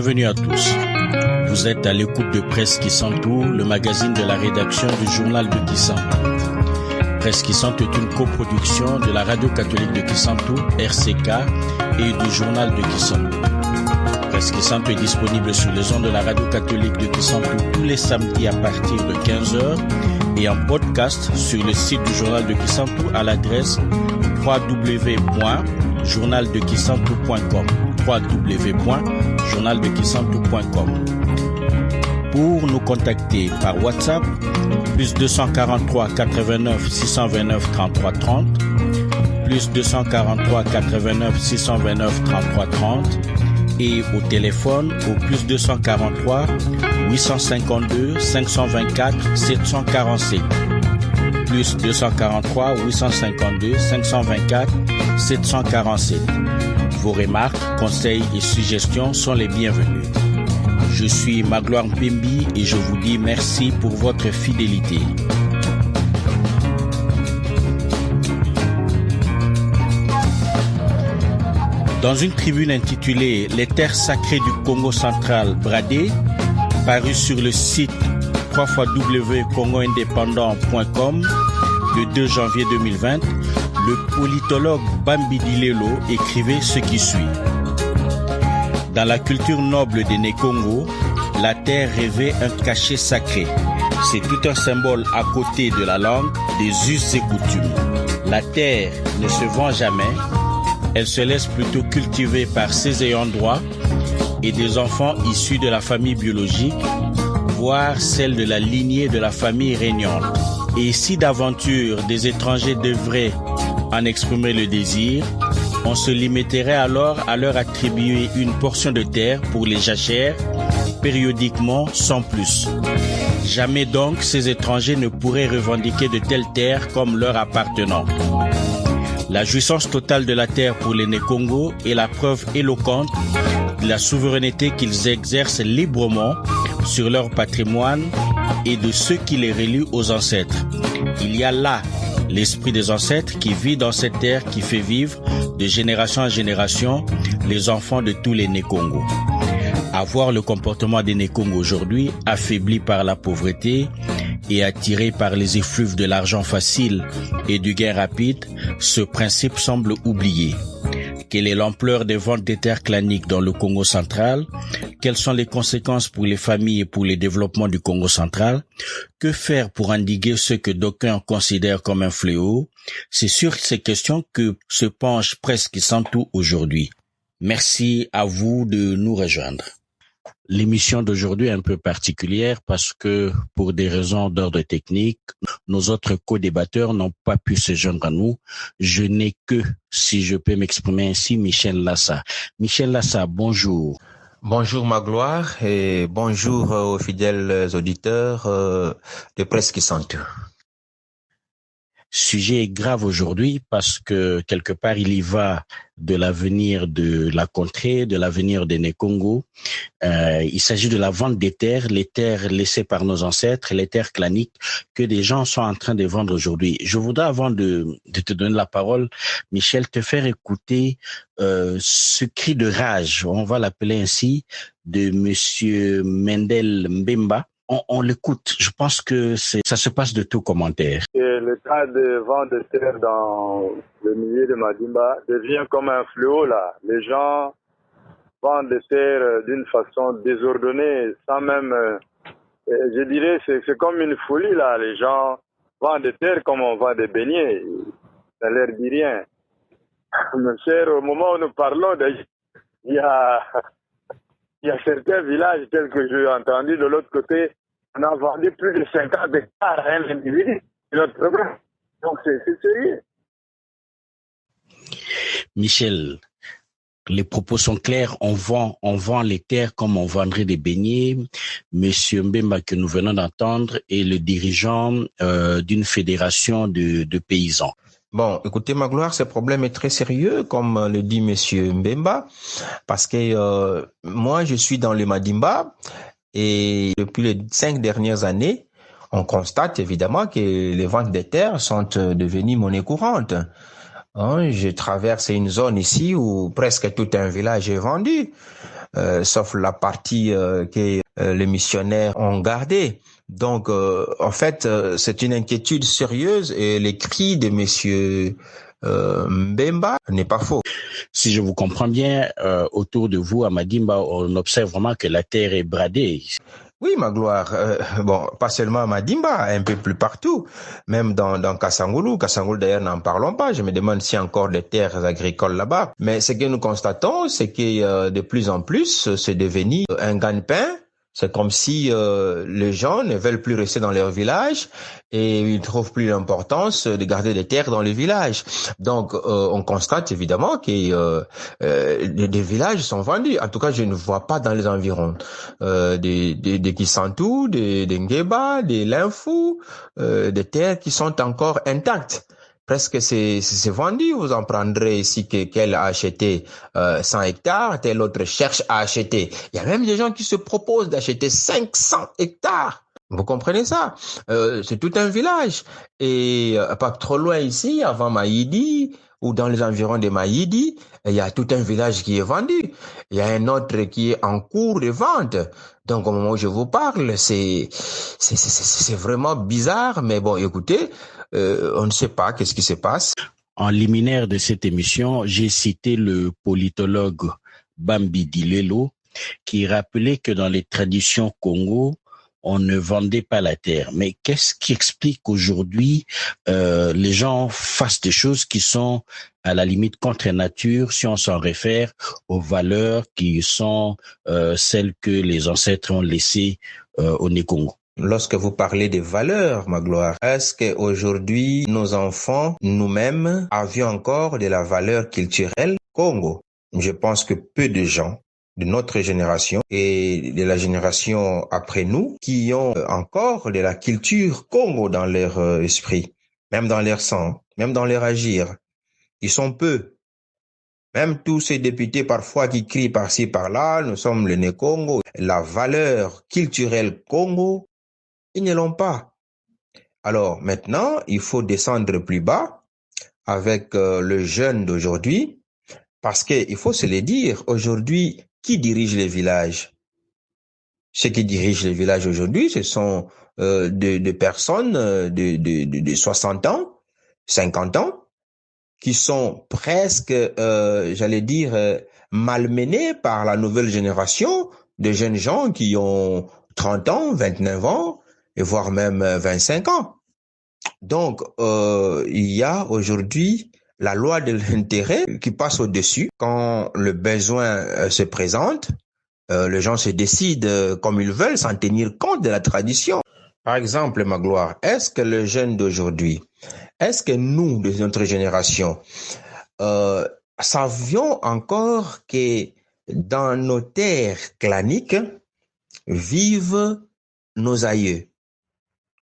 Bienvenue à tous. Vous êtes à l'écoute de Presse Kisantu, le magazine de la rédaction du journal de Kisantu. Presse Kisantu est une coproduction de la radio catholique de Kisantu, RCK, et du journal de Kisantu. Presse Kisantu est disponible sur les ondes de la radio catholique de Kisantu tous les samedis à partir de 15h et en podcast sur le site du journal de Kisantu à l'adresse www.journaldekisantu.com www.journaldekisantu.com. Pour nous contacter par WhatsApp, plus 243 89 629 33 30, plus 243 89 629 33 30 et au téléphone au plus 243 852 524 747. Plus 243 852 524 747. Vos remarques, conseils et suggestions sont les bienvenus. Je suis Magloire Mpembi et je vous dis merci pour votre fidélité. Dans une tribune intitulée « Les terres sacrées du Congo central bradées », parue sur le site www.congoindépendant.com le 2 janvier 2020, le politologue Bambi Dilelo écrivait ce qui suit. Dans la culture noble des Nékongo, la terre revêt un cachet sacré. C'est tout un symbole à côté de la langue, des us et coutumes. La terre ne se vend jamais, elle se laisse plutôt cultiver par ses ayants droit et des enfants issus de la famille biologique, voire celle de la lignée de la famille régnante. Et si d'aventure des étrangers devraient en exprimer le désir, on se limiterait alors à leur attribuer une portion de terre pour les jachères, périodiquement sans plus. Jamais donc ces étrangers ne pourraient revendiquer de telles terres comme leur appartenant. La jouissance totale de la terre pour les Nékongo est la preuve éloquente de la souveraineté qu'ils exercent librement sur leur patrimoine et de ce qui les relie aux ancêtres. Il y a là l'esprit des ancêtres qui vit dans cette terre qui fait vivre de génération en génération les enfants de tous les Nékongo. À voir le comportement des Nékongo aujourd'hui, affaiblis par la pauvreté et attirés par les effluves de l'argent facile et du gain rapide, ce principe semble oublié. Quelle est l'ampleur des ventes des terres claniques dans le Congo central? Quelles sont les conséquences pour les familles et pour le développement du Congo central? Que faire pour endiguer ce que d'aucuns considèrent comme un fléau? C'est sur ces questions que se penche Presse Kisantu aujourd'hui. Merci à vous de nous rejoindre. L'émission d'aujourd'hui est un peu particulière parce que, pour des raisons d'ordre technique, nos autres co-débatteurs n'ont pas pu se joindre à nous. Je n'ai que, si je peux m'exprimer ainsi, Michel Lassa. Michel Lassa, bonjour. Bonjour Magloire et bonjour aux fidèles auditeurs de Presse Kisantu. Sujet grave aujourd'hui parce que quelque part il y va de l'avenir de la contrée, de l'avenir des Nékongo. Il s'agit de la vente des terres, les terres laissées par nos ancêtres, les terres claniques que des gens sont en train de vendre aujourd'hui. Je voudrais, avant de te donner la parole, Michel, te faire écouter ce cri de rage, on va l'appeler ainsi, de Monsieur Mendel Mbemba. On l'écoute. Je pense que ça se passe de tout commentaire. Et le cas de vente de terre dans le milieu de Madimba devient comme un fléau là. Les gens vendent des terres d'une façon désordonnée, sans même, je dirais, c'est comme une folie là. Les gens vendent des terres comme on vend des beignets. Ça leur dit rien. Mon cher, au moment où nous parlons, il y a certains villages tels que j'ai entendu de l'autre côté. On a vendu plus de 50 hectares à un individu. C'est notre problème. Donc c'est sérieux. Michel, les propos sont clairs. On vend les terres comme on vendrait des beignets. Monsieur Mbemba, que nous venons d'entendre, est le dirigeant d'une fédération de paysans. Bon, écoutez Magloire, ce problème est très sérieux, comme le dit Monsieur Mbemba, parce que moi je suis dans le Madimba. Et depuis les 5 dernières années, on constate évidemment que les ventes des terres sont devenues monnaie courante. Je traverse une zone ici où presque tout un village est vendu. sauf la partie que les missionnaires ont gardée. Donc, en fait, c'est une inquiétude sérieuse et les cris de monsieur Mbemba n'est pas faux. Si je vous comprends bien, autour de vous, à Madimba, on observe vraiment que la terre est bradée. Oui, Magloire. Bon, pas seulement à Madimba, un peu plus partout, même dans Kassangoulou. Kassangoulou, d'ailleurs, n'en parlons pas. Je me demande s'il y a encore des terres agricoles là-bas. Mais ce que nous constatons, c'est que de plus en plus, c'est devenu un gagne-pain. C'est comme si les gens ne veulent plus rester dans leur village et ils ne trouvent plus l'importance de garder des terres dans le village. Donc, on constate évidemment que des villages sont vendus. En tout cas, je ne vois pas dans les environs des Kisantou, des Ngeba, des Linfou, des terres qui sont encore intactes. Presque c'est vendu. Vous en prendrez ici qu'elle a acheté 100 hectares, tel autre cherche à acheter. Il y a même des gens qui se proposent d'acheter 500 hectares. Vous comprenez ça? C'est tout un village. Et pas trop loin ici, avant Maïdi, ou dans les environs de Maïdi, il y a tout un village qui est vendu. Il y a un autre qui est en cours de vente. Donc, au moment où je vous parle, c'est vraiment bizarre. Mais bon, écoutez, on ne sait pas qu'est-ce qui se passe. En liminaire de cette émission, j'ai cité le politologue Bambidi Lelo qui rappelait que dans les traditions Congo, on ne vendait pas la terre. Mais qu'est-ce qui explique qu'aujourd'hui, les gens fassent des choses qui sont à la limite contre nature si on s'en réfère aux valeurs qui sont celles que les ancêtres ont laissées au Congo? Lorsque vous parlez des valeurs, Magloire, est-ce qu'aujourd'hui, nos enfants, nous-mêmes, avions encore de la valeur culturelle Congo? Je pense que peu de gens de notre génération et de la génération après nous qui ont encore de la culture Congo dans leur esprit, même dans leur sang, même dans leur agir. Ils sont peu. Même tous ces députés parfois qui crient par-ci par-là, nous sommes le né Congo. La valeur culturelle Congo, ils ne l'ont pas. Alors maintenant, il faut descendre plus bas avec le jeune d'aujourd'hui, parce qu'il faut se le dire, aujourd'hui, qui dirige les villages? Ceux qui dirigent les villages aujourd'hui, ce sont des personnes de 60 ans, 50 ans, qui sont presque, j'allais dire, malmenés par la nouvelle génération de jeunes gens qui ont 30 ans, 29 ans, et voire même 25 ans. Donc, il y a aujourd'hui la loi de l'intérêt qui passe au-dessus. Quand le besoin se présente, les gens se décident comme ils veulent sans tenir compte de la tradition. Par exemple, Magloire, est-ce que les jeunes d'aujourd'hui, est-ce que nous, de notre génération, savions encore que dans nos terres claniques vivent nos aïeux,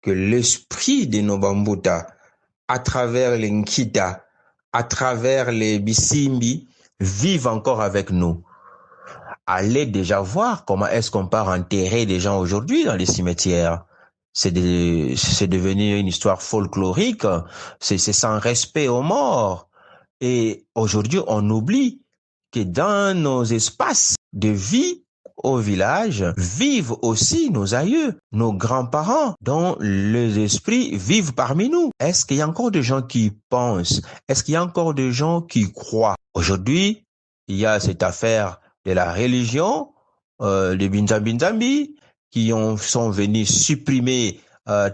que l'esprit de nos Bambuta, à travers les Nkita, à travers les Bisimbi, vivent encore avec nous. Allez déjà voir comment est-ce qu'on part enterrer des gens aujourd'hui dans les cimetières. C'est devenu une histoire folklorique, c'est sans respect aux morts. Et aujourd'hui, on oublie que dans nos espaces de vie au village vivent aussi nos aïeux, nos grands-parents, dont les esprits vivent parmi nous. Est-ce qu'il y a encore des gens qui pensent? Est-ce qu'il y a encore des gens qui croient? Aujourd'hui, il y a cette affaire de la religion, de Binzambi, qui sont venus supprimer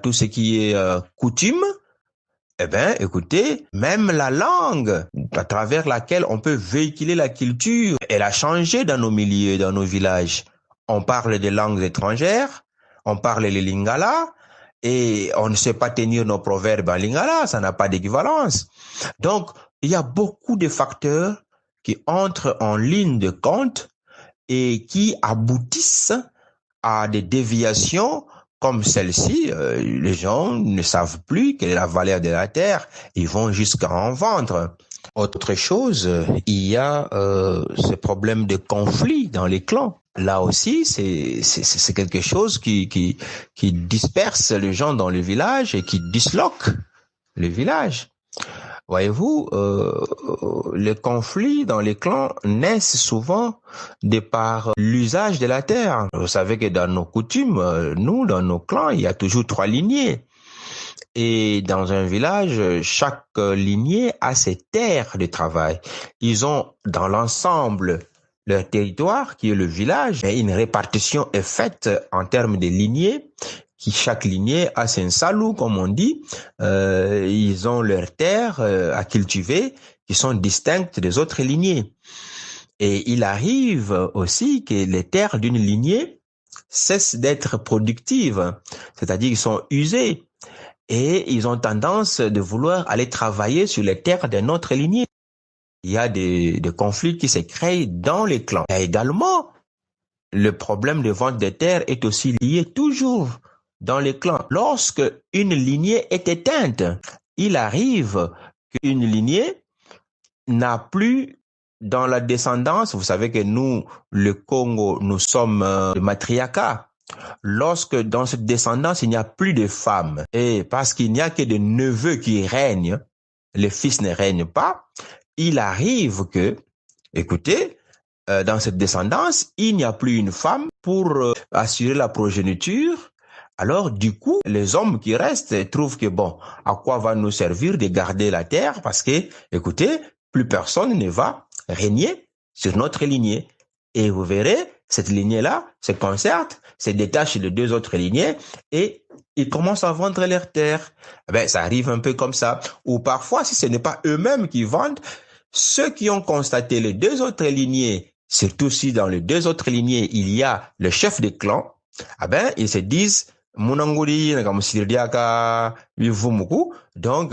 tout ce qui est coutume. Eh bien, écoutez, même la langue à travers laquelle on peut véhiculer la culture, elle a changé dans nos milieux, dans nos villages. On parle des langues étrangères, on parle les lingala, et on ne sait pas tenir nos proverbes en lingala, ça n'a pas d'équivalence. Donc, il y a beaucoup de facteurs qui entrent en ligne de compte et qui aboutissent à des déviations comme celle-ci. Les gens ne savent plus quelle est la valeur de la terre, ils vont jusqu'à en vendre. Autre chose, il y a ce problème de conflit dans les clans. Là aussi, c'est quelque chose qui disperse les gens dans le village et qui disloque le village. Voyez-vous, les conflits dans les clans naissent souvent de par l'usage de la terre. Vous savez que dans nos coutumes, nous, dans nos clans, il y a toujours 3 lignées. Et dans un village, chaque lignée a ses terres de travail. Ils ont dans l'ensemble leur territoire, qui est le village, et une répartition est faite en termes de lignées, qui chaque lignée a son salou, comme on dit. Ils ont leurs terres à cultiver, qui sont distinctes des autres lignées. Et il arrive aussi que les terres d'une lignée cessent d'être productives, c'est-à-dire qu'ils sont usées. Et ils ont tendance de vouloir aller travailler sur les terres d'une autre lignée. Il y a des conflits qui se créent dans les clans. Et également, le problème de vente des terres est aussi lié toujours dans les clans. Lorsque une lignée est éteinte, il arrive qu'une lignée n'a plus dans la descendance. Vous savez que nous, le Congo, nous sommes matriarcat. Lorsque dans cette descendance, il n'y a plus de femmes, et parce qu'il n'y a que des neveux qui règnent, les fils ne règnent pas, il arrive que, écoutez, dans cette descendance, il n'y a plus une femme pour assurer la progéniture. Alors, du coup, les hommes qui restent trouvent que, bon, à quoi va nous servir de garder la terre? Parce que, écoutez, plus personne ne va régner sur notre lignée. Et vous verrez, cette lignée-là se concerte, se détache de 2 autres lignées et ils commencent à vendre leurs terres. Ça arrive un peu comme ça. Ou parfois, si ce n'est pas eux-mêmes qui vendent, ceux qui ont constaté les 2 autres lignées, surtout si dans les 2 autres lignées, il y a le chef de clan, ils se disent, Munanguri, Nakamusiriaka, Vivumuku, donc,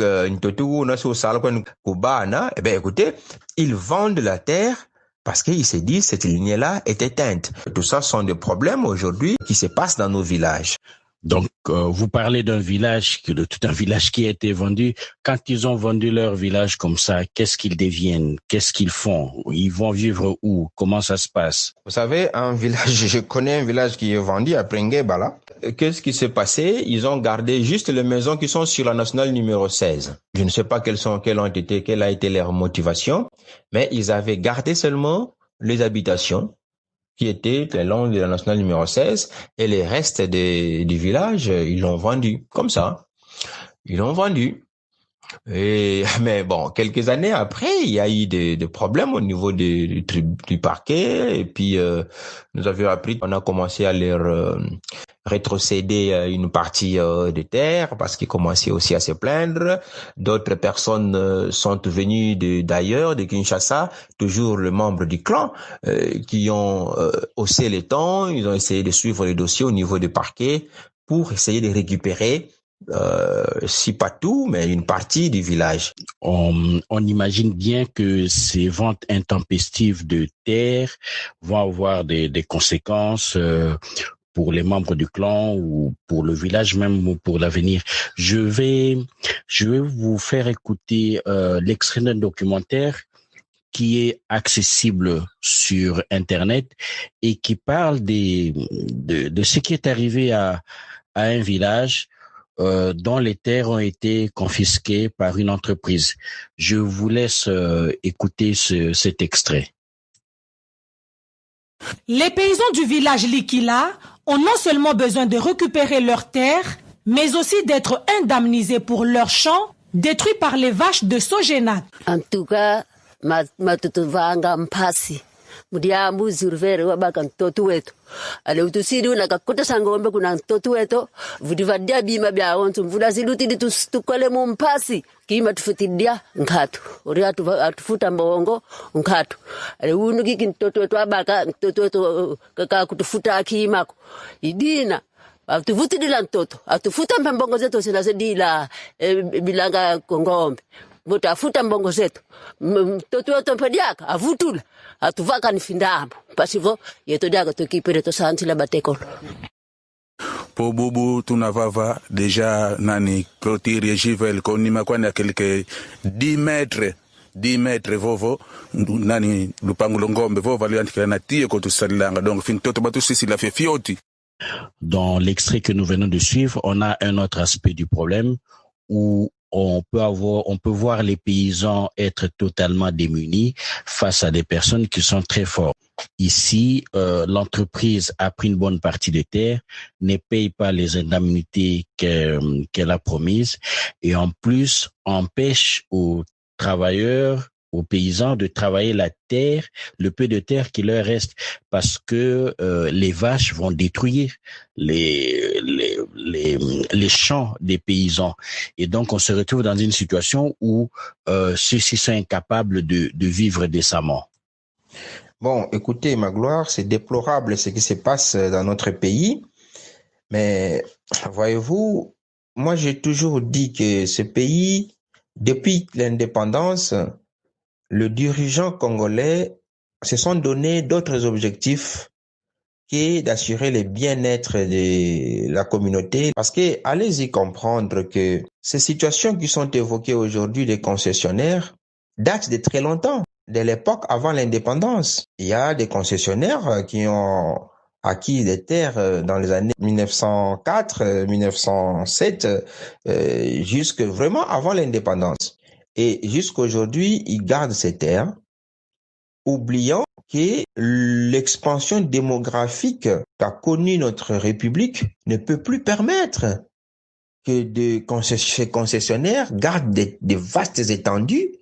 écoutez, ils vendent la terre parce qu'ils se disent cette lignée-là est éteinte. Tout ça sont des problèmes aujourd'hui qui se passent dans nos villages. Donc, vous parlez d'un village, de tout un village qui a été vendu. Quand ils ont vendu leur village comme ça, qu'est-ce qu'ils deviennent? Qu'est-ce qu'ils font? Ils vont vivre où? Comment ça se passe? Vous savez, un village, je connais un village qui est vendu à Prenguebala. Qu'est-ce qui s'est passé? Ils ont gardé juste les maisons qui sont sur la nationale numéro 16. Je ne sais pas quelle a été leur motivation, mais ils avaient gardé seulement les habitations qui étaient le long de la nationale numéro 16, et les restes du village, ils l'ont vendu. Comme ça. Ils l'ont vendu. Mais bon, quelques années après, il y a eu des problèmes au niveau du parquet, et puis nous avions appris qu'on a commencé à leur rétrocéder une partie des terres parce qu'ils commençaient aussi à se plaindre. D'autres personnes sont venues d'ailleurs, de Kinshasa, toujours le membre du clan, qui ont haussé les tons. Ils ont essayé de suivre les dossiers au niveau du parquet pour essayer de récupérer si pas tout, mais une partie du village. On imagine bien que ces ventes intempestives de terres vont avoir des conséquences pour les membres du clan ou pour le village même ou pour l'avenir. Je vais vous faire écouter l'extrait d'un documentaire qui est accessible sur Internet et qui parle de ce qui est arrivé à un village dont les terres ont été confisquées par une entreprise. Je vous laisse écouter cet extrait. Les paysans du village Likila ont non seulement besoin de récupérer leurs terres, mais aussi d'être indemnisés pour leurs champs détruits par les vaches de Sogena. En tout cas, matutuvanga mpasi. Mudia muzurvere wabaka mtoto wetu. Ale utusiri unakakuta sangombe kuna mtoto wetu. Vudivadia bima bia ontu mvuda silutidi tukole mumpasi. Kima tufutidia nkatu. Ori atufuta mbongo nkatu. Ale unu kiki mtoto wetu wabaka mtoto wetu kaka kutufuta akimako. Idina. Atuvutidila mtoto. Atufuta mbongo zetu sinasedila bilanga kongombe. Mutafuta mbongo zetu. Mtoto wetu mpediaka avutula. Atuvaka nifindambo. Pasivo yetodiaka tukipire to santi la batekolo. Po bubu tunavava deja nani clôture jivel konima kwani quelque 10 mètres vovo nani lupango ngombe vovo aliandikana na tie ko tusalanga donc fin toto batu sisi la fioti. Dans l'extrait que nous venons de suivre, on a un autre aspect du problème où on peut voir les paysans être totalement démunis face à des personnes qui sont très fortes. Ici, l'entreprise a pris une bonne partie des terres, ne paye pas les indemnités qu'elle a promises et en plus empêche aux travailleurs, aux paysans de travailler la terre, le peu de terre qui leur reste, parce que les vaches vont détruire les champs des paysans. Et donc, on se retrouve dans une situation où ceux-ci sont incapables de vivre décemment. Bon, écoutez, Magloire, c'est déplorable ce qui se passe dans notre pays, mais voyez-vous, moi j'ai toujours dit que ce pays, depuis l'indépendance, le dirigeant congolais se sont donné d'autres objectifs que d'assurer le bien-être de la communauté. Parce que allez-y comprendre que ces situations qui sont évoquées aujourd'hui des concessionnaires datent de très longtemps, de l'époque avant l'indépendance. Il y a des concessionnaires qui ont acquis des terres dans les années 1904, 1907, jusque vraiment avant l'indépendance. Et jusqu'aujourd'hui, ils gardent ces terres, oubliant que l'expansion démographique qu'a connue notre République ne peut plus permettre que ces concessionnaires gardent des vastes étendues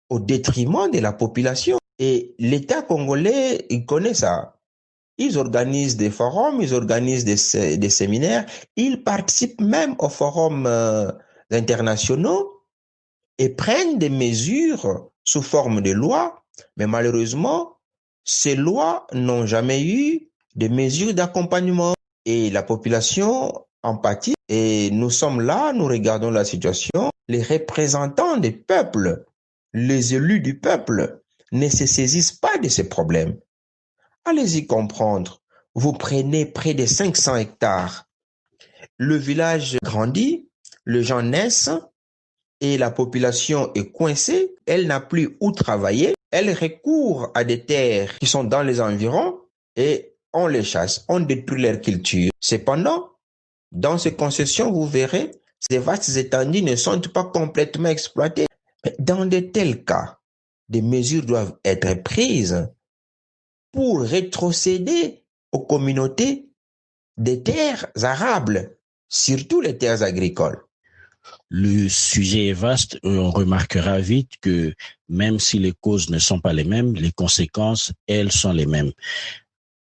au détriment de la population. Et l'État congolais, il connaît ça. Ils organisent des forums, ils organisent des séminaires, ils participent même aux forums internationaux et prennent des mesures sous forme de lois, mais malheureusement, ces lois n'ont jamais eu de mesures d'accompagnement et la population en pâtit. Et nous sommes là, nous regardons la situation. Les représentants des peuples, les élus du peuple ne se saisissent pas de ces problèmes. Allez-y comprendre. Vous prenez près de 500 hectares. Le village grandit, les gens naissent et la population est coincée. Elle n'a plus où travailler. Elle recourt à des terres qui sont dans les environs et on les chasse, on détruit leur culture. Cependant, dans ces concessions, vous verrez, ces vastes étendues ne sont pas complètement exploitées. Mais dans de tels cas, des mesures doivent être prises pour rétrocéder aux communautés des terres arables, surtout les terres agricoles. Le sujet est vaste. On remarquera vite que même si les causes ne sont pas les mêmes, les conséquences, elles, sont les mêmes.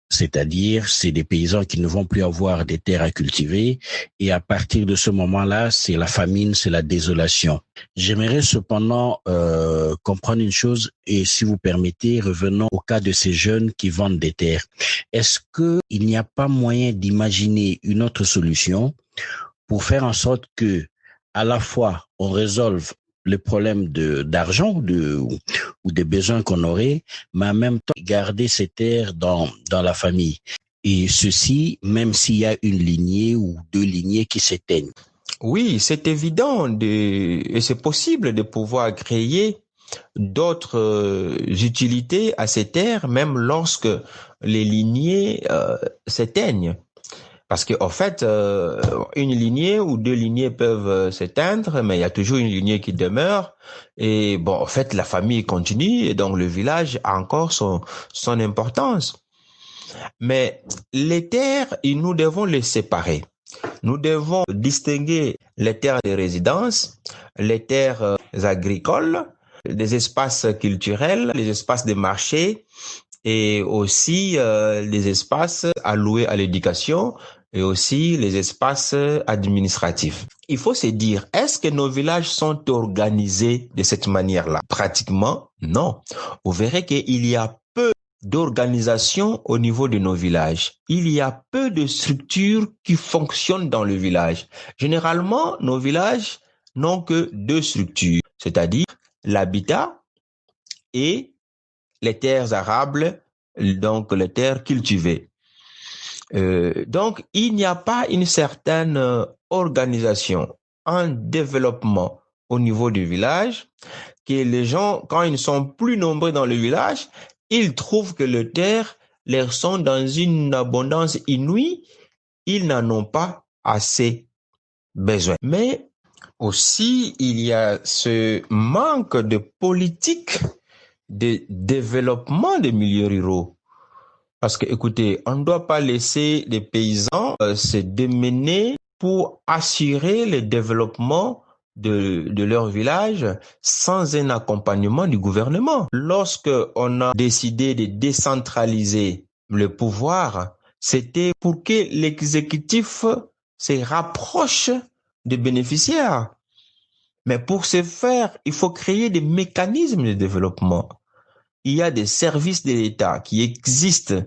C'est-à-dire, c'est des paysans qui ne vont plus avoir des terres à cultiver et à partir de ce moment-là, c'est la famine, c'est la désolation. J'aimerais cependant comprendre une chose et si vous permettez, revenons au cas de ces jeunes qui vendent des terres. Est-ce qu'il n'y a pas moyen d'imaginer une autre solution pour faire en sorte que à la fois on résolve le problème d'argent ou des besoins qu'on aurait, mais en même temps garder ces terres dans la famille. Et ceci, même s'il y a une lignée ou deux lignées qui s'éteignent. Oui, c'est évident et c'est possible de pouvoir créer d'autres utilités à ces terres, même lorsque les lignées s'éteignent. Parce que, en fait, une lignée ou deux lignées peuvent s'éteindre, mais il y a toujours une lignée qui demeure. Et bon, en fait, la famille continue et donc le village a encore son importance. Mais les terres, nous devons les séparer. Nous devons distinguer les terres de résidence, les terres agricoles, les espaces culturels, les espaces de marché, et aussi les espaces alloués à l'éducation et aussi les espaces administratifs. Il faut se dire, est-ce que nos villages sont organisés de cette manière-là? Pratiquement, non. Vous verrez qu'il y a peu d'organisation au niveau de nos villages. Il y a peu de structures qui fonctionnent dans le village. Généralement, nos villages n'ont que deux structures, c'est-à-dire l'habitat et les terres arables, donc les terres cultivées. Donc, il n'y a pas une certaine organisation, un développement au niveau du village, que les gens, quand ils ne sont plus nombreux dans le village, ils trouvent que les terres leur sont dans une abondance inouïe, ils n'en ont pas assez besoin. Mais Aussi, il y a ce manque de politique de développement des milieux ruraux. Parce que, écoutez, on ne doit pas laisser les paysans se démener pour assurer le développement de leur village sans un accompagnement du gouvernement. Lorsque on a décidé de décentraliser le pouvoir, c'était pour que l'exécutif se rapproche des bénéficiaires. Mais pour ce faire, il faut créer des mécanismes de développement. Il y a des services de l'État qui existent,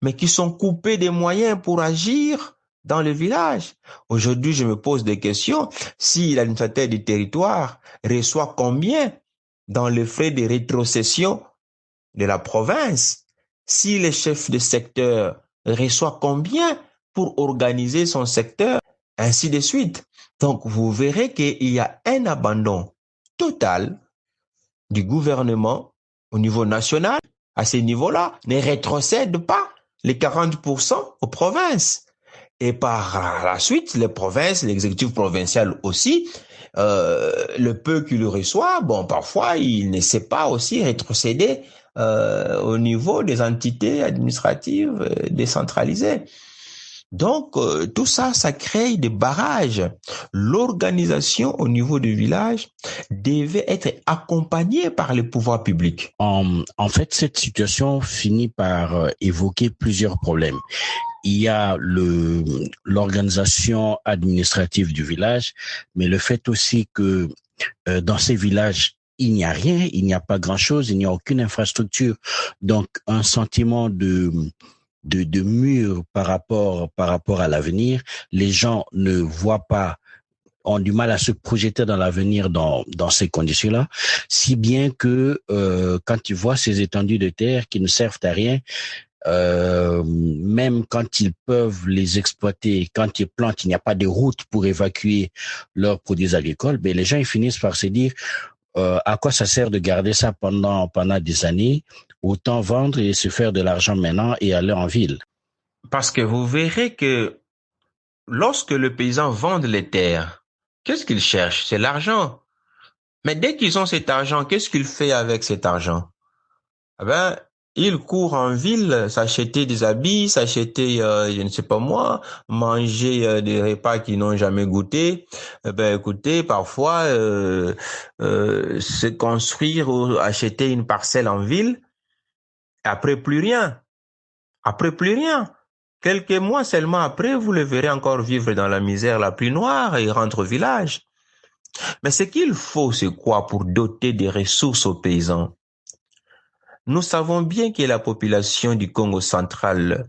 mais qui sont coupés des moyens pour agir dans le village. Aujourd'hui, je me pose des questions. Si l'administrateur du territoire reçoit combien dans les frais de rétrocession de la province, si le chef de secteur reçoit combien pour organiser son secteur, ainsi de suite. Donc, vous verrez qu'il y a un abandon total du gouvernement au niveau national. À ce niveau-là, ne rétrocède pas les 40% aux provinces. Et par la suite, les provinces, l'exécutif provincial aussi, le peu qu'il le reçoit, bon, parfois, il ne sait pas aussi rétrocéder au niveau des entités administratives décentralisées. Donc, tout ça, ça crée des barrages. L'organisation au niveau du village devait être accompagnée par les pouvoirs publics. En fait, cette situation finit par évoquer plusieurs problèmes. Il y a l'organisation administrative du village, mais le fait aussi que dans ces villages, il n'y a rien, il n'y a pas grand-chose, il n'y a aucune infrastructure. Donc, un sentiment de mur par rapport à l'avenir. Les gens ne voient pas, ont du mal à se projeter dans l'avenir dans ces conditions-là, si bien que quand tu vois ces étendues de terre qui ne servent à rien, même quand ils peuvent les exploiter, quand ils plantent, il n'y a pas de route pour évacuer leurs produits agricoles, mais les gens ils finissent par se dire à quoi ça sert de garder ça pendant des années, autant vendre et se faire de l'argent maintenant et aller en ville. Parce que vous verrez que lorsque le paysan vend les terres, qu'est-ce qu'il cherche? C'est l'argent. Mais dès qu'ils ont cet argent, qu'est-ce qu'il fait avec cet argent? Eh ben, il court en ville, s'acheter des habits, s'acheter, je ne sais pas moi, manger des repas qu'ils n'ont jamais goûté. Eh ben, écoutez, parfois, se construire ou acheter une parcelle en ville, après plus rien. Après plus rien. Quelques mois seulement après, vous le verrez encore vivre dans la misère la plus noire et rentrer au village. Mais ce qu'il faut, c'est quoi pour doter des ressources aux paysans? Nous savons bien que la population du Congo central,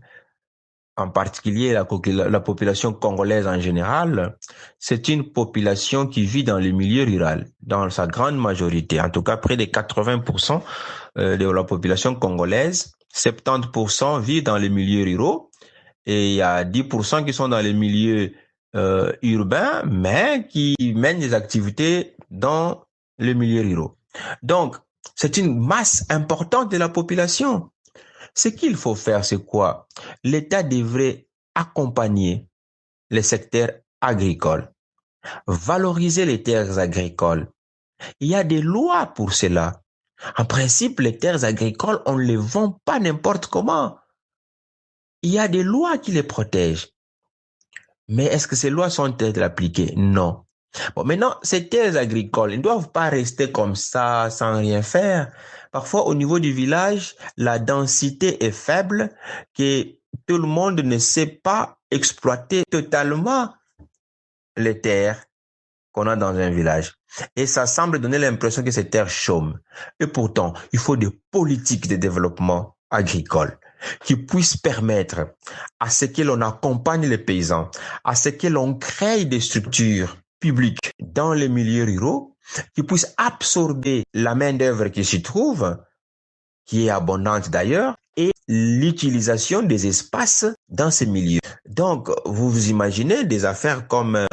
en particulier la population congolaise en général, c'est une population qui vit dans le milieu rural, dans sa grande majorité. En tout cas, près de 80% de la population congolaise, 70% vivent dans les milieux ruraux et il y a 10% qui sont dans les milieux urbains, mais qui mènent des activités dans les milieux ruraux. Donc, c'est une masse importante de la population. Ce qu'il faut faire, c'est quoi? L'État devrait accompagner les secteurs agricoles, valoriser les terres agricoles. Il y a des lois pour cela. En principe, les terres agricoles, on ne les vend pas n'importe comment. Il y a des lois qui les protègent. Mais est-ce que ces lois sont-elles appliquées? Non. Bon, maintenant, ces terres agricoles, ils ne doivent pas rester comme ça, sans rien faire. Parfois, au niveau du village, la densité est faible, que tout le monde ne sait pas exploiter totalement les terres qu'on a dans un village. Et ça semble donner l'impression que ces terres chôment. Et pourtant, il faut des politiques de développement agricole qui puissent permettre à ce que l'on accompagne les paysans, à ce que l'on crée des structures publiques dans les milieux ruraux qui puissent absorber la main-d'œuvre qui s'y trouve, qui est abondante d'ailleurs, et l'utilisation des espaces dans ces milieux. Donc, vous vous imaginez des affaires comme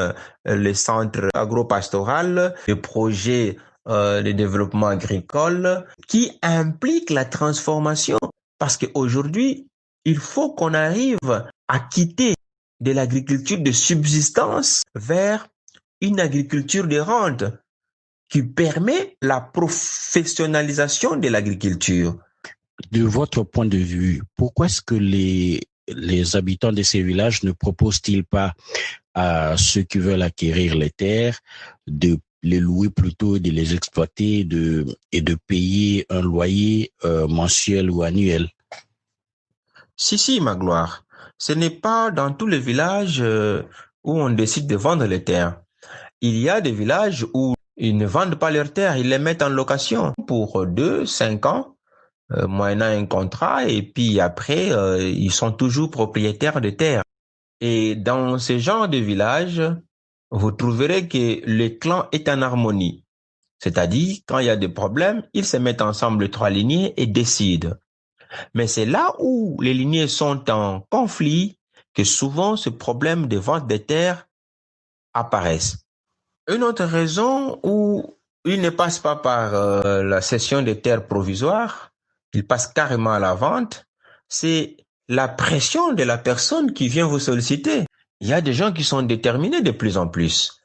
les centres agro-pastoral, les projets de développement agricole qui impliquent la transformation. Parce qu'aujourd'hui, il faut qu'on arrive à quitter de l'agriculture de subsistance vers une agriculture de rente qui permet la professionnalisation de l'agriculture. De votre point de vue, pourquoi est-ce que les habitants de ces villages ne proposent-ils pas à ceux qui veulent acquérir les terres de les louer plutôt, de les exploiter et de payer un loyer mensuel ou annuel? Si, Magloire. Ce n'est pas dans tous les villages où on décide de vendre les terres. Il y a des villages où ils ne vendent pas leurs terres, ils les mettent en location pour 2-5 ans, moyennant un contrat, et puis après, ils sont toujours propriétaires de terres. Et dans ce genre de village, vous trouverez que le clan est en harmonie. C'est-à-dire, quand il y a des problèmes, ils se mettent ensemble, 3 lignées, et décident. Mais c'est là où les lignées sont en conflit que souvent ce problème de vente des terres apparaissent. Une autre raison où ils ne passent pas par la cession des terres provisoires, ils passent carrément à la vente, c'est la pression de la personne qui vient vous solliciter. Il y a des gens qui sont déterminés de plus en plus.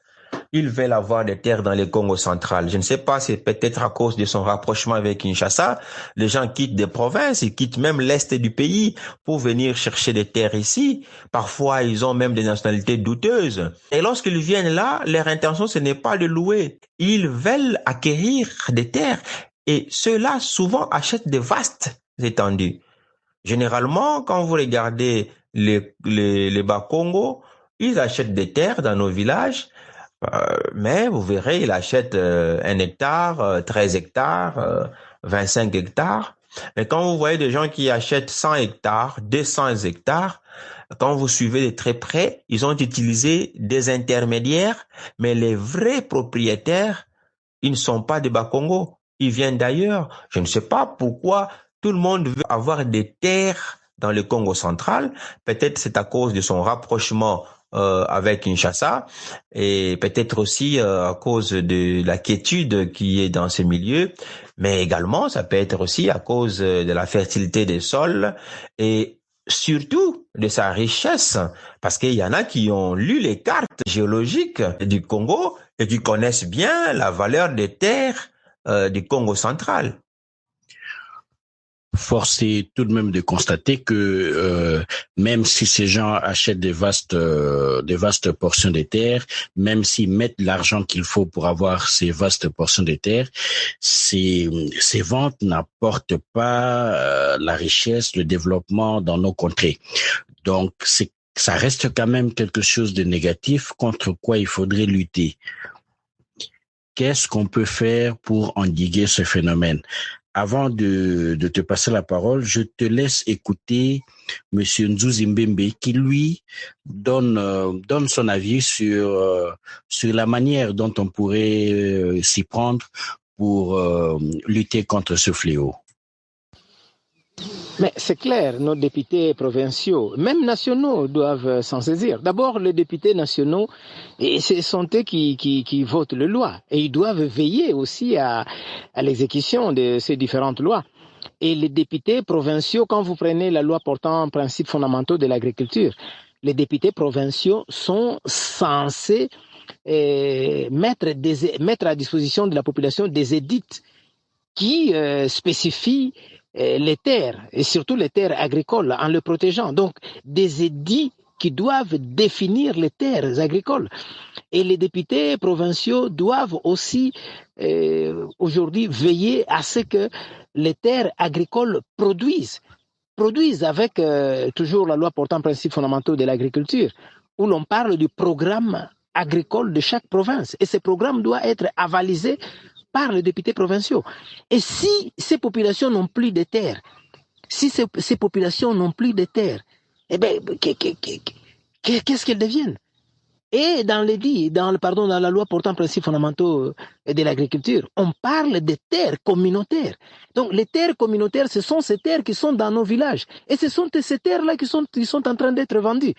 Ils veulent avoir des terres dans le Congo central. Je ne sais pas, c'est peut-être à cause de son rapprochement avec Kinshasa. Les gens quittent des provinces, ils quittent même l'est du pays pour venir chercher des terres ici. Parfois, ils ont même des nationalités douteuses. Et lorsqu'ils viennent là, leur intention, ce n'est pas de louer. Ils veulent acquérir des terres. Et ceux-là, souvent, achètent de vastes étendues. Généralement, quand vous regardez les Bas-Congo, ils achètent des terres dans nos villages. Mais vous verrez, il achète 1 hectare, 13 hectares, 25 hectares. Mais quand vous voyez des gens qui achètent 100 hectares, 200 hectares, quand vous suivez de très près, ils ont utilisé des intermédiaires, mais les vrais propriétaires, ils ne sont pas des Bas-Congo. Ils viennent d'ailleurs. Je ne sais pas pourquoi tout le monde veut avoir des terres dans le Congo central. Peut-être c'est à cause de son rapprochement avec Kinshasa et peut-être aussi à cause de la quiétude qui est dans ce milieu, mais également ça peut être aussi à cause de la fertilité des sols et surtout de sa richesse, parce qu'il y en a qui ont lu les cartes géologiques du Congo et qui connaissent bien la valeur des terres du Congo central. Force est tout de même de constater que même si ces gens achètent des vastes portions de terre, même s'ils mettent l'argent qu'il faut pour avoir ces vastes portions de terre, ces ventes n'apportent pas la richesse, le développement dans nos contrées. Donc ça reste quand même quelque chose de négatif contre quoi il faudrait lutter. Qu'est-ce qu'on peut faire pour endiguer ce phénomène? Avant de te passer la parole, je te laisse écouter Monsieur Nzuzi Mbembe qui, lui, donne son avis sur la manière dont on pourrait s'y prendre pour lutter contre ce fléau. Mais c'est clair, nos députés provinciaux, même nationaux, doivent s'en saisir. D'abord, les députés nationaux, et ce sont eux qui votent les lois. Et ils doivent veiller aussi à l'exécution de ces différentes lois. Et les députés provinciaux, quand vous prenez la loi portant principes fondamentaux de l'agriculture, les députés provinciaux sont censés mettre à disposition de la population des édits qui spécifient les terres, et surtout les terres agricoles, en les protégeant. Donc, des édits qui doivent définir les terres agricoles. Et les députés provinciaux doivent aussi, aujourd'hui, veiller à ce que les terres agricoles produisent avec toujours la loi portant principes fondamentaux de l'agriculture, où l'on parle du programme agricole de chaque province. Et ce programme doit être avalisé par les députés provinciaux. Et si ces populations n'ont plus de terres, eh bien, qu'est-ce qu'elles deviennent? Et dans la loi portant principes fondamentaux de l'agriculture, on parle des terres communautaires. Donc, les terres communautaires, ce sont ces terres qui sont dans nos villages. Et ce sont ces terres-là qui sont en train d'être vendues.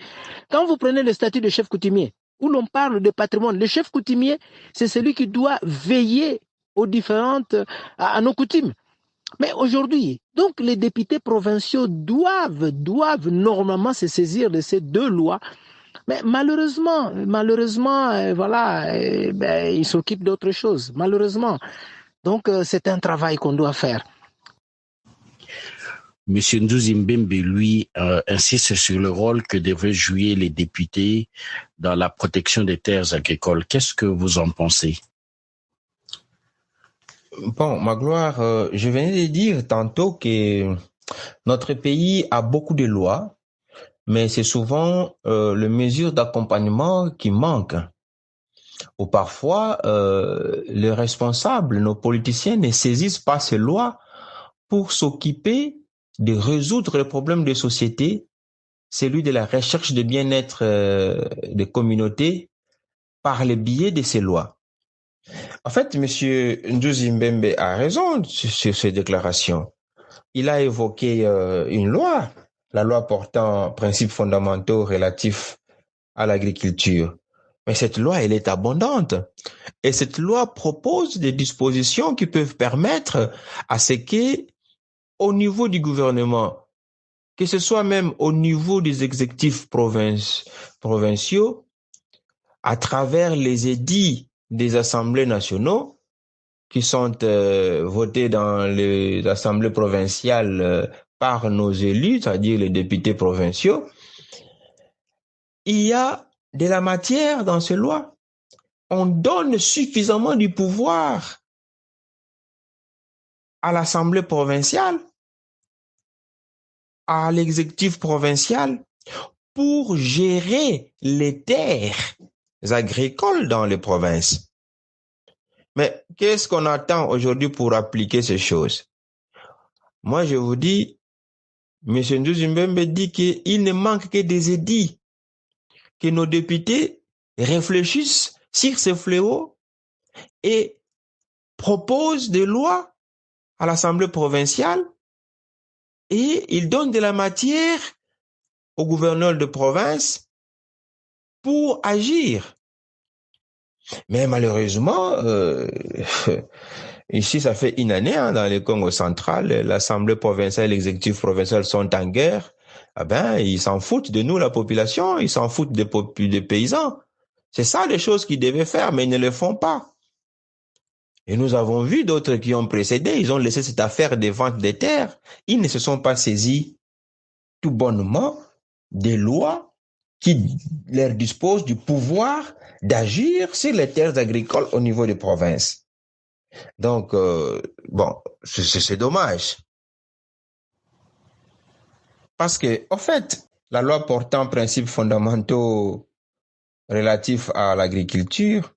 Quand vous prenez le statut de chef coutumier, où l'on parle de patrimoine, le chef coutumier, c'est celui qui doit veiller à nos coutumes. Mais aujourd'hui, donc les députés provinciaux doivent normalement se saisir de ces deux lois, Mais malheureusement, voilà, ils s'occupent d'autre chose, malheureusement. Donc, c'est un travail qu'on doit faire. Monsieur Ndouzi Mbembe, lui, insiste sur le rôle que devraient jouer les députés dans la protection des terres agricoles. Qu'est-ce que vous en pensez? Bon, Magloire, je venais de dire tantôt que notre pays a beaucoup de lois, mais c'est souvent les mesures d'accompagnement qui manquent. Ou parfois, les responsables, nos politiciens ne saisissent pas ces lois pour s'occuper de résoudre les problèmes de société, celui de la recherche de bien-être des communautés par le biais de ces lois. En fait, M. Ndouzi Mbembe a raison sur ces déclarations. Il a évoqué une loi, la loi portant principes fondamentaux relatifs à l'agriculture. Mais cette loi, elle est abondante. Et cette loi propose des dispositions qui peuvent permettre à ce que, au niveau du gouvernement, que ce soit même au niveau des exécutifs provinciaux, à travers les édits des assemblées nationaux qui sont votés dans les assemblées provinciales par nos élus, c'est-à-dire les députés provinciaux, il y a de la matière dans ces lois. On donne suffisamment du pouvoir à l'assemblée provinciale, à l'exécutif provincial, pour gérer les terres agricoles dans les provinces. Mais qu'est-ce qu'on attend aujourd'hui pour appliquer ces choses? Moi, je vous dis, M. Ndouzi Mbembe dit qu'il ne manque que des édits, que nos députés réfléchissent sur ces fléaux et proposent des lois à l'Assemblée provinciale et ils donnent de la matière au gouverneur de province pour agir. Mais malheureusement, ici, ça fait une année, dans le Congo central, l'Assemblée provinciale et l'exécutif provincial sont en guerre. Ah ben, ils s'en foutent de nous, la population, ils s'en foutent des paysans. C'est ça les choses qu'ils devaient faire, mais ils ne le font pas. Et nous avons vu d'autres qui ont précédé, ils ont laissé cette affaire des ventes des terres. Ils ne se sont pas saisis tout bonnement des lois qui leur disposent du pouvoir d'agir sur les terres agricoles au niveau des provinces. Donc, bon, c'est dommage. Parce que, en fait, la loi portant principes fondamentaux relatifs à l'agriculture,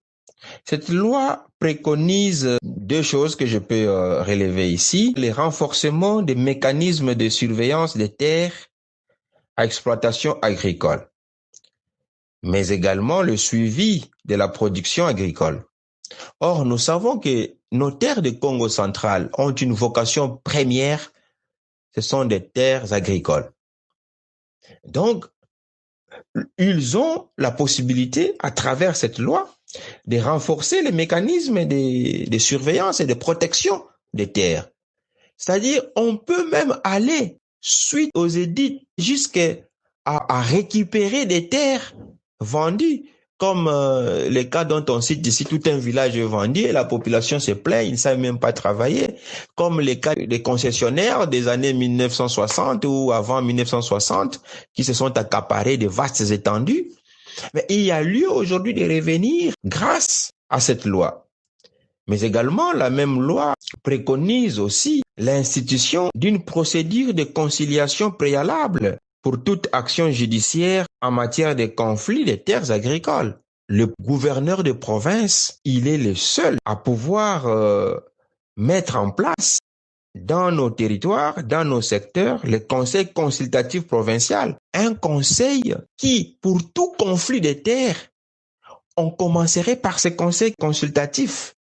cette loi préconise deux choses que je peux relever ici. Le renforcement des mécanismes de surveillance des terres à exploitation agricole, mais également le suivi de la production agricole. Or, nous savons que nos terres de Congo central ont une vocation première, ce sont des terres agricoles. Donc, ils ont la possibilité, à travers cette loi, de renforcer les mécanismes de surveillance et de protection des terres. C'est-à-dire, on peut même aller, suite aux édits, jusqu'à récupérer des terres vendues, comme les cas dont on cite ici, tout un village est vendu et la population se plaint, ils ne savent même pas travailler, comme les cas des concessionnaires des années 1960 ou avant 1960, qui se sont accaparés de vastes étendues. Mais il y a lieu aujourd'hui de revenir grâce à cette loi. Mais également, la même loi préconise aussi l'institution d'une procédure de conciliation préalable pour toute action judiciaire en matière de conflit des terres agricoles. Le gouverneur de province, il est le seul à pouvoir mettre en place dans nos territoires, dans nos secteurs, le conseil consultatif provincial. Un conseil qui, pour tout conflit de terres, on commencerait par ce conseil consultatif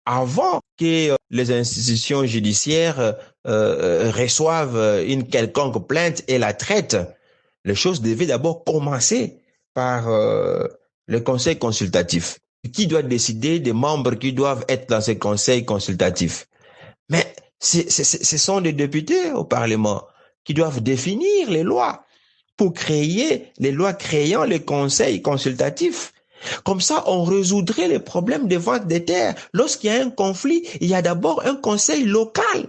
avant que les institutions judiciaires reçoivent une quelconque plainte et la traitent. Les choses devaient d'abord commencer par le conseil consultatif. Qui doit décider des membres qui doivent être dans ce conseil consultatif? Mais ce sont des députés au Parlement qui doivent définir les lois pour créer les lois créant les conseils consultatifs. Comme ça, on résoudrait les problèmes de vente des terres. Lorsqu'il y a un conflit, il y a d'abord un conseil local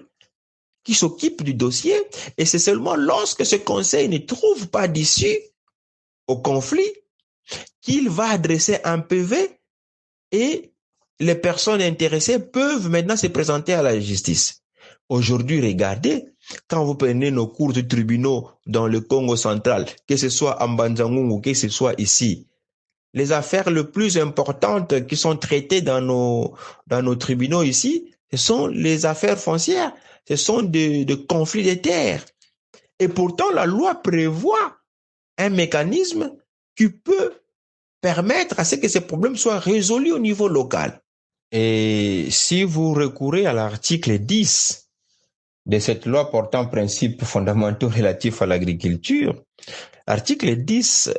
qui s'occupe du dossier, et c'est seulement lorsque ce conseil ne trouve pas d'issue au conflit qu'il va adresser un PV et les personnes intéressées peuvent maintenant se présenter à la justice. Aujourd'hui, regardez, quand vous prenez nos cours de tribunaux dans le Congo central, que ce soit à Mbanzangungu ou que ce soit ici, les affaires les plus importantes qui sont traitées dans nos tribunaux ici, ce sont les affaires foncières, ce sont des conflits de terres. Et pourtant, la loi prévoit un mécanisme qui peut permettre à ce que ces problèmes soient résolus au niveau local. Et si vous recourez à l'article 10 de cette loi portant principes fondamentaux relatifs à l'agriculture, l'article 10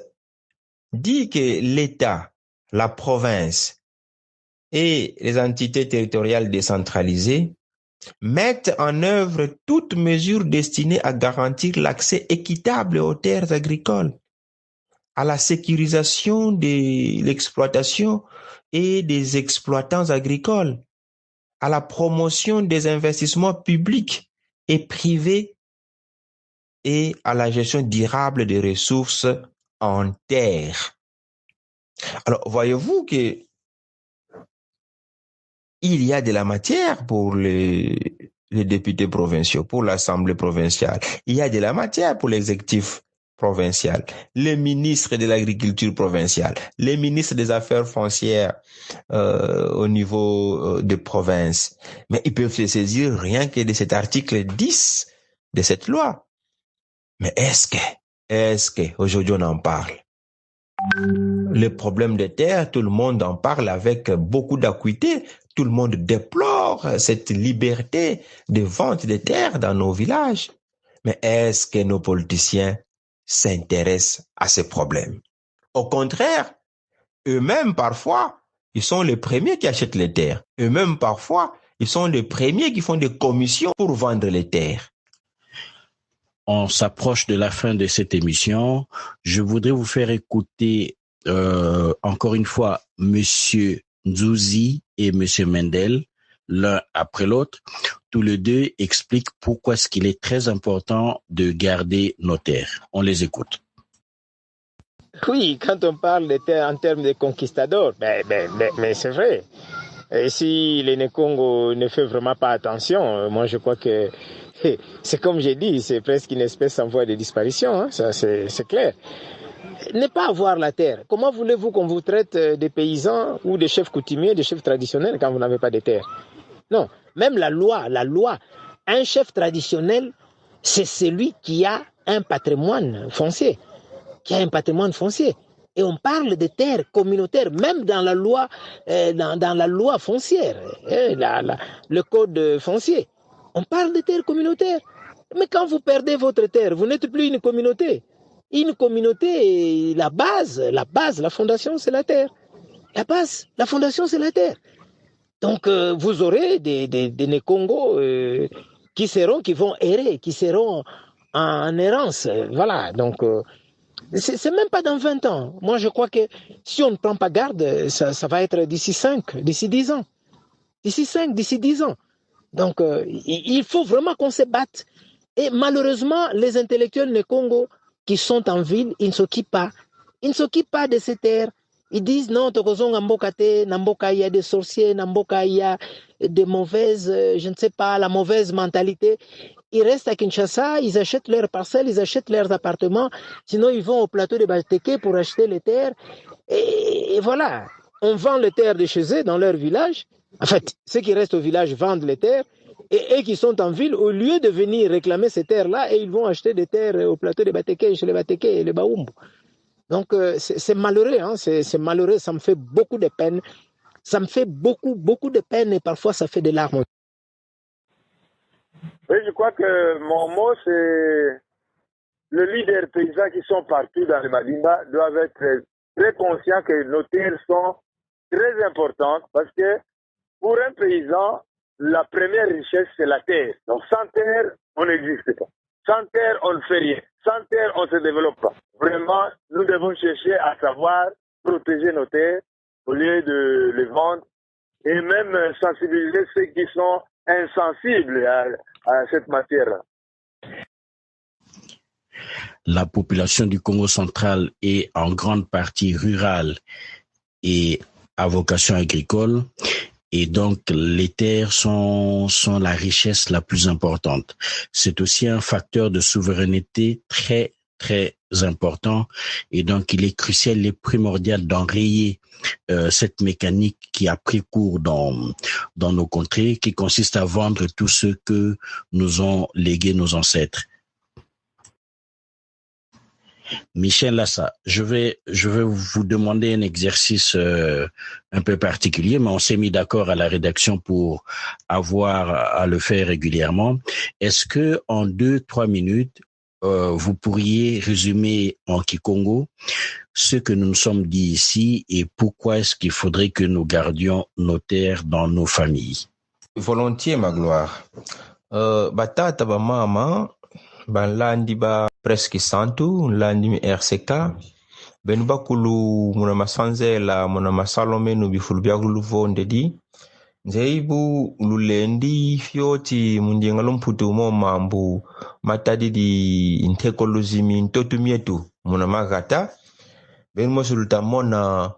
dit que l'État, la province et les entités territoriales décentralisées mettent en œuvre toutes mesures destinées à garantir l'accès équitable aux terres agricoles, à la sécurisation de l'exploitation et des exploitants agricoles, à la promotion des investissements publics et privés et à la gestion durable des ressources en terre. Alors, voyez-vous que il y a de la matière pour les députés provinciaux, pour l'Assemblée provinciale. Il y a de la matière pour l'exécutif provincial, les ministres de l'agriculture provinciale, les ministres des affaires foncières au niveau des provinces. Mais ils peuvent se saisir rien que de cet article 10 de cette loi. Mais est-ce que aujourd'hui on en parle? Les problèmes de terre, tout le monde en parle avec beaucoup d'acuité. Tout le monde déplore cette liberté de vente de terres dans nos villages. Mais est-ce que nos politiciens s'intéressent à ces problèmes? Au contraire, eux-mêmes parfois, ils sont les premiers qui achètent les terres. Eux-mêmes parfois, ils sont les premiers qui font des commissions pour vendre les terres. On s'approche de la fin de cette émission. Je voudrais vous faire écouter encore une fois Monsieur Nzuzi et Monsieur Mendel, l'un après l'autre. Tous les deux expliquent pourquoi est-ce qu'il est très important de garder nos terres. On les écoute. Oui, quand on parle de terres en termes de conquistadors, mais c'est vrai. Et si les Nékongo ne fait vraiment pas attention, moi je crois que c'est comme j'ai dit, c'est presque une espèce en voie de disparition, hein, ça c'est clair. Ne pas avoir la terre, comment voulez-vous qu'on vous traite des paysans ou des chefs coutumiers, des chefs traditionnels quand vous n'avez pas de terre? Non, même la loi, un chef traditionnel, c'est celui qui a un patrimoine foncier, Et on parle de terres communautaires, même dans la loi, foncière, le code foncier. On parle de terres communautaires. Mais quand vous perdez votre terre, vous n'êtes plus une communauté. Une communauté, la base, la fondation, c'est la terre. La base, la fondation, c'est la terre. Donc, vous aurez des Nékongo qui vont errer, qui seront en errance. Voilà, donc... c'est même pas dans 20 ans. Moi, je crois que si on ne prend pas garde, ça va être d'ici 10 ans. D'ici 10 ans. Donc, il faut vraiment qu'on se batte. Et malheureusement, les intellectuels du Congo qui sont en ville, ils ne s'occupent pas. Ils ne s'occupent pas de ces terres. Ils disent non, Namboka, il y a des sorciers, Namboka, il y a des mauvaises, je ne sais pas, la mauvaise mentalité. Ils restent à Kinshasa, ils achètent leurs parcelles, ils achètent leurs appartements. Sinon, ils vont au plateau de Bateke pour acheter les terres. Et voilà, on vend les terres de chez eux dans leur village. En fait, ceux qui restent au village vendent les terres. Et eux qui sont en ville, au lieu de venir réclamer ces terres-là, et ils vont acheter des terres au plateau de Bateke, chez les Bateke et les Baoumbo. Donc, c'est malheureux, hein, c'est malheureux, ça me fait beaucoup de peine. Ça me fait beaucoup de peine et parfois ça fait des larmes. Oui, je crois que mon mot, c'est le leader paysans qui sont partout dans le Madimba doivent être très conscients que nos terres sont très importantes parce que pour un paysan, la première richesse, c'est la terre. Donc, sans terre, on n'existe pas. Sans terre, on ne fait rien. sans terre, on ne se développe pas. Vraiment, nous devons chercher à savoir protéger nos terres au lieu de les vendre et même sensibiliser ceux qui sont insensibles à cette matière-là. La population du Congo central est en grande partie rurale et à vocation agricole. Et donc, les terres sont la richesse la plus importante. C'est aussi un facteur de souveraineté très, très important. Et donc, il est crucial et primordial d'enrayer cette mécanique qui a pris cours dans nos contrées, qui consiste à vendre tout ce que nous ont légué nos ancêtres. Michel Lassa, je vais vous demander un exercice un peu particulier, mais on s'est mis d'accord à la rédaction pour avoir à le faire régulièrement. Est-ce que en 2-3 minutes, vous pourriez résumer en Kikongo ce que nous nous sommes dit ici et pourquoi est-ce qu'il faudrait que nous gardions nos terres dans nos familles? Volontiers, ma gloire. Batata ba mama balandi ba presque 100 landi mi RCK benu bakulu muna masanzela muna masalome no bifulu byakulu vonde di nzeibu lulendi fioti mundinga lomputu mo mambu matadi di intekolozimi ntotu mietu muna magata benu mosuluta mona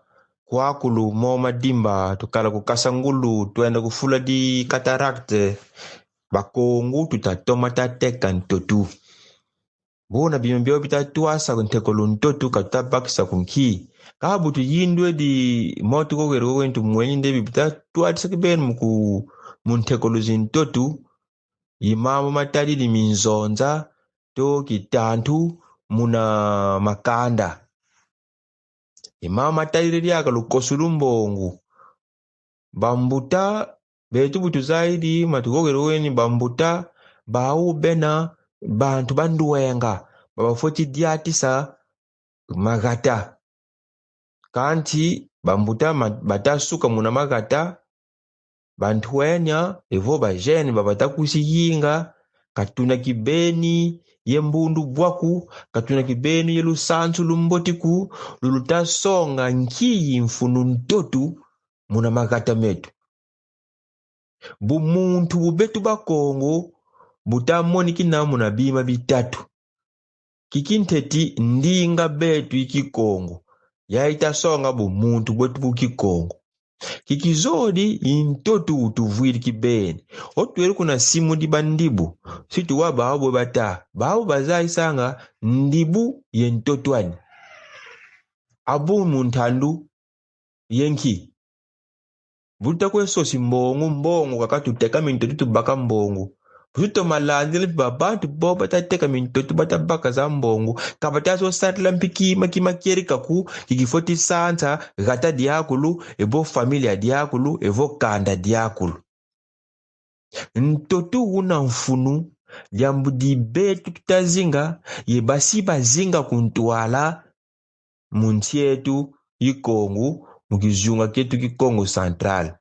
kwakulu mo madimba tukala kukasangulu tuenda kufula di katarakte bakongu tutatoma tateka ntotu bona bimembeo bitatuasa kuntekolo ntotu katabakisa kunki kabu tuyindwe di motu kogero wentu mwenyi ndebi bitatuatisa kibenu muku muntekolozi ntotu imamo matadi di minzonza to kitantu muna makanda imamo matadi liaka lukosulu mbongu bambuta betu butu zaidi matukogero weni bambuta bau bena bantu banduwenga babafoti diatisa magata kanti bambuta batasuka muna magata bantu wenya evo bajeni babatakusi yinga katuna kibeni yembundu bwaku katuna kibeni yelusansu lumbotiku lulutasonga nkiyi mfunu ntotu muna magata metu bumuntu bubetu bakongo butamoni kinamu na bima bitatu kikinteti ndinga betu ikikongo yaita songa bumuntu bwetu bukikongo kikizodi intotu utuvwiri kibeni otwere kuna simu di bandibu situ waba abo bata bawo bazai sanga ndibu yentotwani abu muntandu yenki buta kwesosi mbongo kakatuteka mintotu tubaka mbongo buto malandile babantu boba tateka mintotu batabaka za mbongo kabatazo satla mpikima kimakeri kaku kikifoti santa gata diakulu ebo familia diakulu evo kanda diakulu ntotu una mfunu lyambudi betu tutazinga yebasi bazinga kuntuala muntietu ikongo mukizunga ketu kikongo central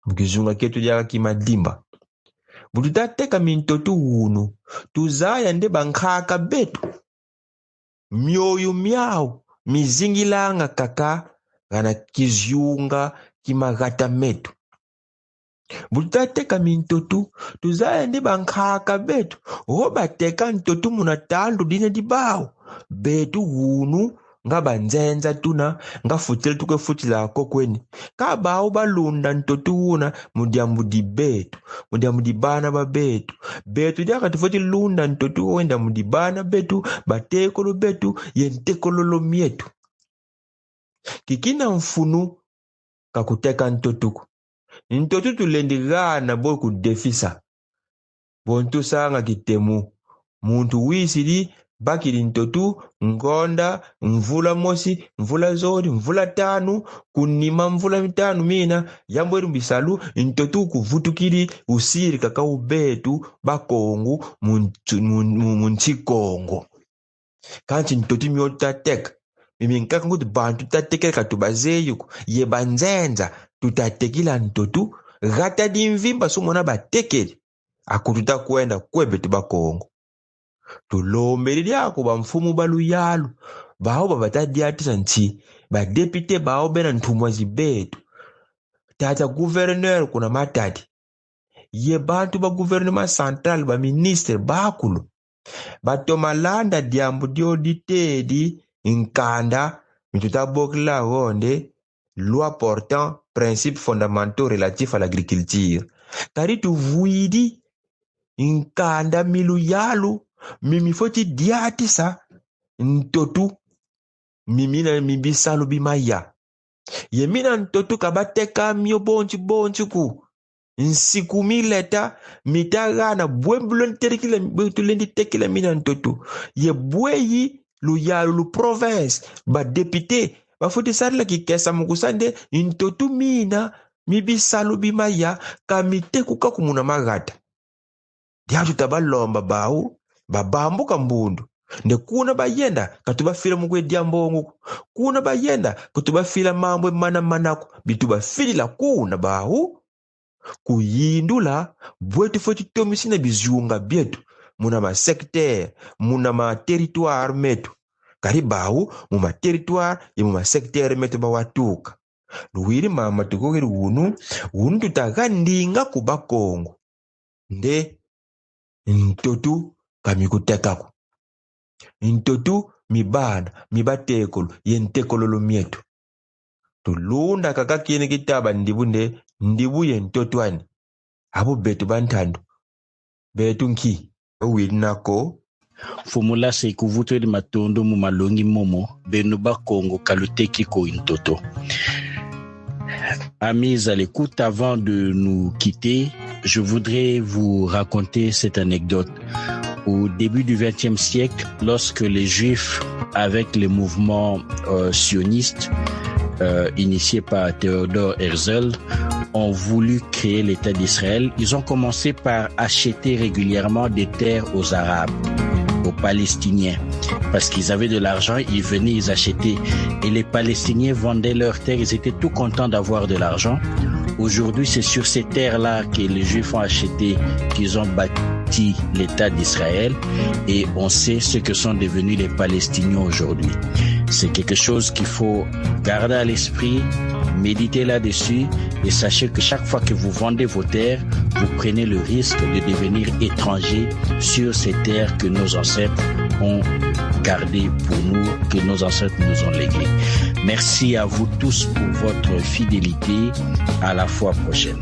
mukizunga ketu diaka kimadimba bututateka mintotu unu tuzaya nde bankhaka betu myoyo myao mizingilanga kaka gana kizyunga kimagata metu bututateka mintotu tuzaya nde bankhaka betu obateka ntotu munatandu dine dibao betu unu nga banzenza tuna nga futile tuke futila kokweni kabao balunda ntotu una mudiambudi betu mudiambudi bana ba betu diaka tifoti lunda ntotu wenda mudibana betu batekolo betu yentekololo mietu kikina mfunu kakuteka ntotuku ntotu tulendigana boy kudefisa bontu sanga kitemu muntu wisiri bakiri ntotu ngonda mvula mosi mvula zori mvula tanu kunima mvula mitanu mina yambweru mbisalu ntotu kuvutukiri usiri kakau betu bakongu munchikongo kanchi ntotu myotu tateka mimi nkaka nguti bantu tatekele katubazeyuku ye banzenza tutatekila ntotu gata dimvimba sumona batekele akututa kuenda kwebetu bakongo tulombeli lyako bamfumu baluyalu bawo babatadiatisa nti badepite bawo bena nthumwazi betu tata gouverneur kuna matati ye bantu ba gouvernement central ba ministre bakulu batomalanda diambu dio ditedi nkanda mitutabokla honde loi portant principes fondamentaux relatifs à l'agriculture kari tuvuidi nkanda milu yalu mimi foti diatisa ntotu mimina mibisalu bimaya yemina ntotu kabateka mio bonchi ku nsiku mileta mitagana bwembulon terikile tulendi tekile mina ntotu ye bweyi lu yalu lu province ba député ba foti sarla ki kesa mukusande ntotu mina mibisalu bimaya kamite kuka kumuna magata diatu tabalomba bawu babambuka mbundu nde kuna bayenda katubafila mukwe diambongo kuna bayenda katubafila mambo manako bitubafilila kuna bawu kuyindula bwetu foti tomisina bizunga byetu muna ma secteur muna ma territoire metu kari bawu mu ma territoire ye mu ma secteur metu bawatuka luwiri mama tukokeri wunu tutagandinga kuba Kongo nde ntotu kamikutekako ntotu mibana mibatekolo yentekololo mietu tulunda kaka kine kitaba ndibu yentotwani abo betu bantandu betu nki winako fumula seikuvuto de matondo mu malongi momo benu ba Kongo kaluteki ko intoto. Amis à l'écoute, avant de nous quitter, je voudrais vous raconter cette anecdote. Au début du XXe siècle, lorsque les Juifs, avec les mouvements sionistes initiés par Theodor Herzl, ont voulu créer l'État d'Israël, ils ont commencé par acheter régulièrement des terres aux Arabes, aux Palestiniens. Parce qu'ils avaient de l'argent, ils venaient, ils achetaient. Et les Palestiniens vendaient leurs terres, ils étaient tout contents d'avoir de l'argent. Aujourd'hui, c'est sur ces terres-là que les Juifs ont acheté, qu'ils ont bâti l'État d'Israël. Et on sait ce que sont devenus les Palestiniens aujourd'hui. C'est quelque chose qu'il faut garder à l'esprit, méditer là-dessus et sachez que chaque fois que vous vendez vos terres, vous prenez le risque de devenir étranger sur ces terres que nos ancêtres ont gardées pour nous, que nos ancêtres nous ont léguées. Merci à vous tous pour votre fidélité. À la fois prochaine.